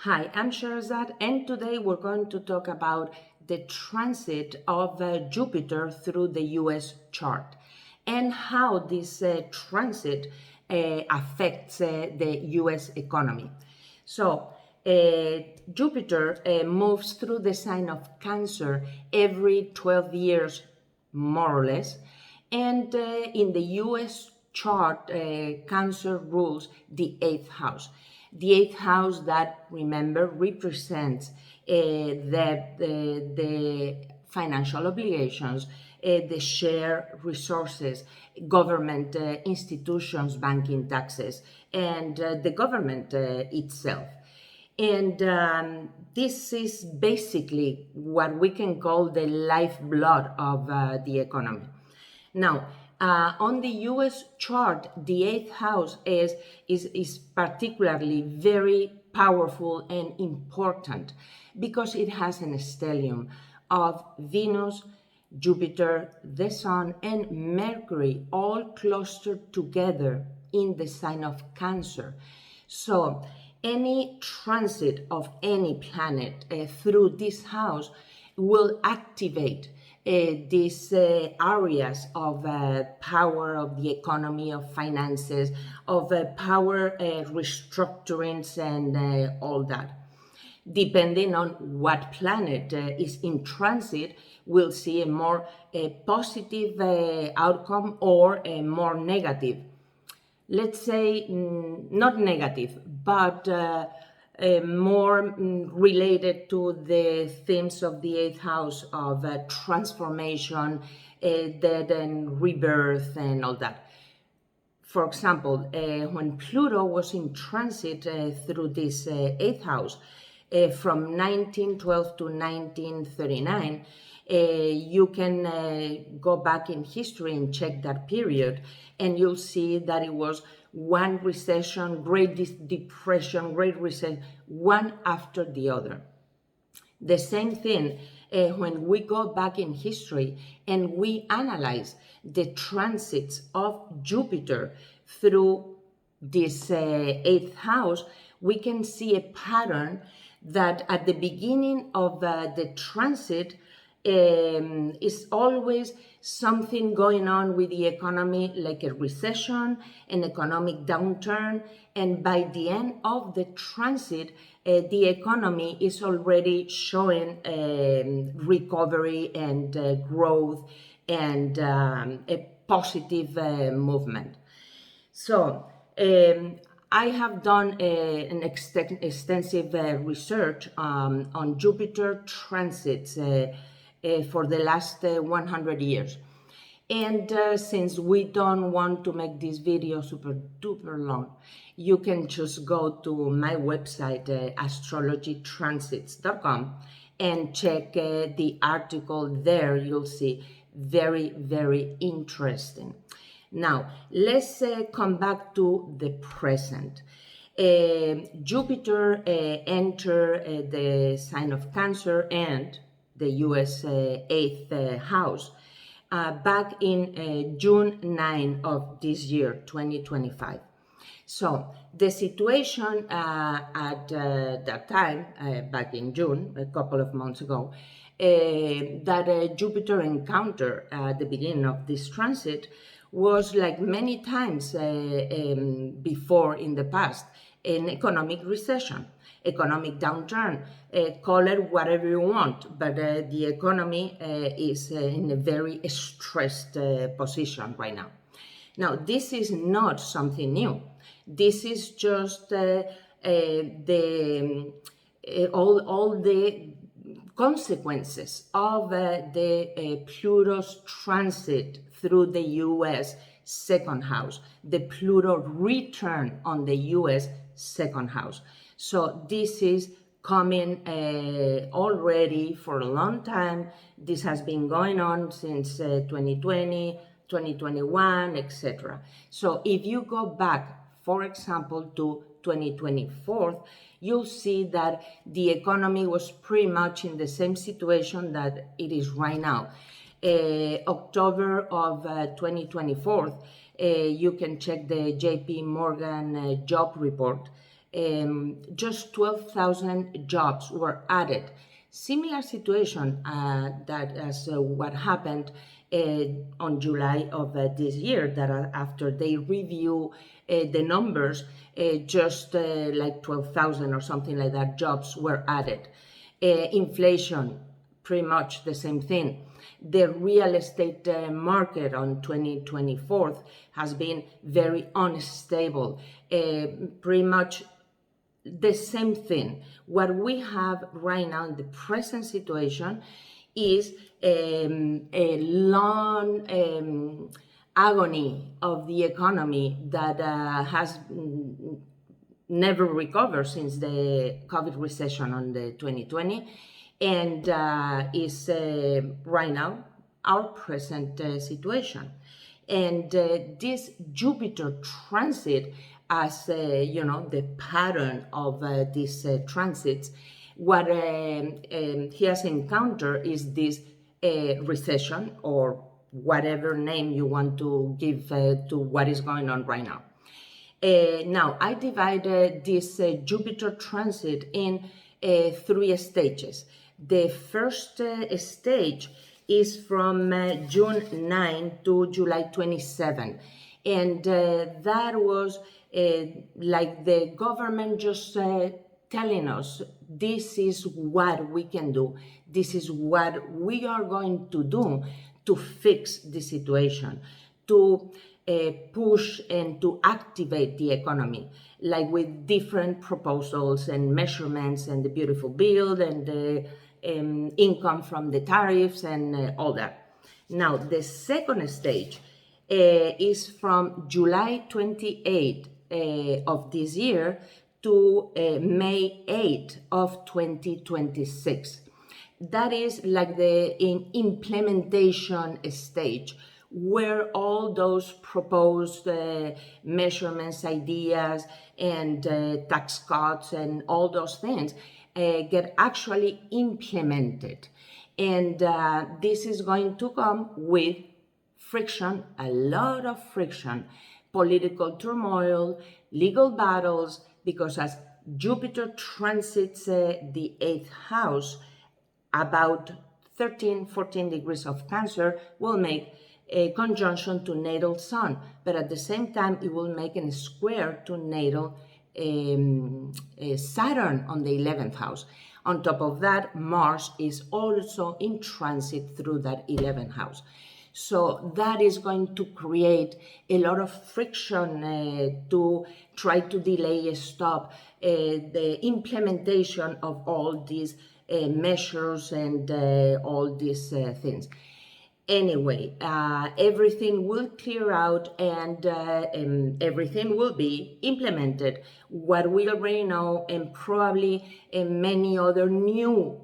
Hi, I'm Sherazad, and today we're going to talk about the transit of Jupiter through the US chart and how this transit affects the US economy. So, Jupiter moves through the sign of Cancer every 12 years, more or less, and in the US chart, Cancer rules the 8th house. The 8th house that, remember, represents the financial obligations, the share resources, government institutions, banking taxes, and the government itself. And this is basically what we can call the lifeblood of the economy. Now, on the US chart, the 8th house is particularly very powerful and important because it has an stellium of Venus, Jupiter, the Sun, and Mercury all clustered together in the sign of Cancer. So, any transit of any planet through this house will activate these areas of power of the economy, of finances, of power restructurings and all that. Depending on what planet is in transit, we'll see a more positive outcome or a more negative. Let's say not negative, but more related to the themes of the 8th house of transformation, death and rebirth and all that. For example, when Pluto was in transit through this 8th house from 1912 to 1939, you can go back in history and check that period, and you'll see that it was one recession, Great Depression, Great Recession, one after the other. The same thing when we go back in history and we analyze the transits of Jupiter through this 8th house, we can see a pattern that at the beginning of the transit is always something going on with the economy, like a recession, an economic downturn, and by the end of the transit, the economy is already showing recovery and growth and a positive movement. So, I have done an extensive research on Jupiter transits for the last 100 years. And since we don't want to make this video super duper long, you can just go to my website, astrologytransits.com, and check the article there. You'll see very, very interesting. Now, let's come back to the present. Jupiter entered the sign of Cancer and the US 8th house back in June 9 of this year, 2025. So the situation at that time, back in June, a couple of months ago, that Jupiter encountered at the beginning of this transit was, like many times before in the past, an economic recession, economic downturn, call it whatever you want, but the economy is in a very stressed position right now. Now, this is not something new. This is just all the consequences of the Pluto's transit through the US second house, the Pluto return on the US second house. So this is coming already for a long time. This has been going on since 2020, 2021, etc. So if you go back, for example, to 2024, you'll see that the economy was pretty much in the same situation that it is right now. October of 2024, you can check the JP Morgan job report. just 12,000 jobs were added. Similar situation that as what happened on July of this year, that after they review the numbers, just like 12,000 or something like that jobs were added. Inflation, pretty much the same thing. The real estate market on 2024 has been very unstable. Pretty much the same thing. What we have right now in the present situation is a long agony of the economy that has never recovered since the COVID recession on the 2020, and is right now our present situation. And this Jupiter transit, as the pattern of these transits, what he has encountered is this recession, or whatever name you want to give to what is going on right now. Now, I divided this Jupiter transit in 3 stages. The first stage is from June 9 to July 27. And that was like the government just telling us, this is what we can do. This is what we are going to do to fix the situation, to push and to activate the economy, like with different proposals and measurements and the beautiful bill and the income from the tariffs and all that. Now, the second stage is from July 28 of this year to May 8 of 2026. That is like the implementation stage, where all those proposed measurements, ideas, and tax cuts and all those things get actually implemented. And this is going to come with friction, a lot of friction, political turmoil, legal battles, because as Jupiter transits the 8th house, about 13-14 degrees of Cancer, will make a conjunction to natal Sun, but at the same time it will make a square to natal Saturn on the 11th house. On top of that, Mars is also in transit through that 11th house. So that is going to create a lot of friction to try to delay, stop the implementation of all these measures and all these things. Anyway, everything will clear out and everything will be implemented. What we already know, and probably many other new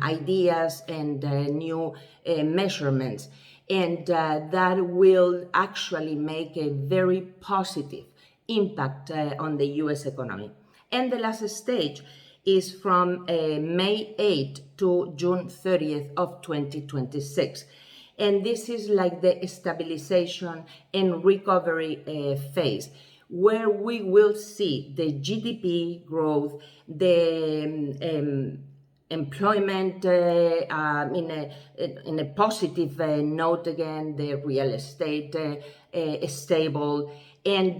ideas and new measurements. And that will actually make a very positive impact on the US economy. And the last stage is from May 8 to June 30th of 2026. And this is like the stabilization and recovery phase, where we will see the GDP growth, the employment in a positive note again, the real estate stable, and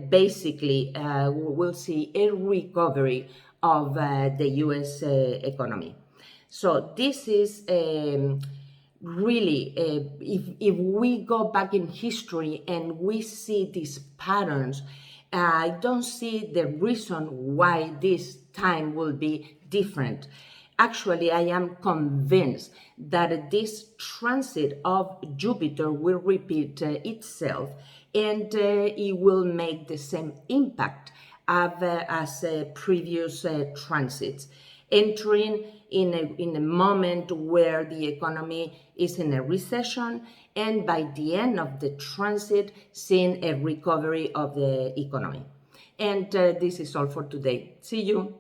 basically we'll see a recovery of the US economy. So this is really, if we go back in history and we see these patterns, I don't see the reason why this time will be different. Actually, I am convinced that this transit of Jupiter will repeat itself, and it will make the same impact as previous transits, entering in a moment where the economy is in a recession, and by the end of the transit, seeing a recovery of the economy. And this is all for today. See you.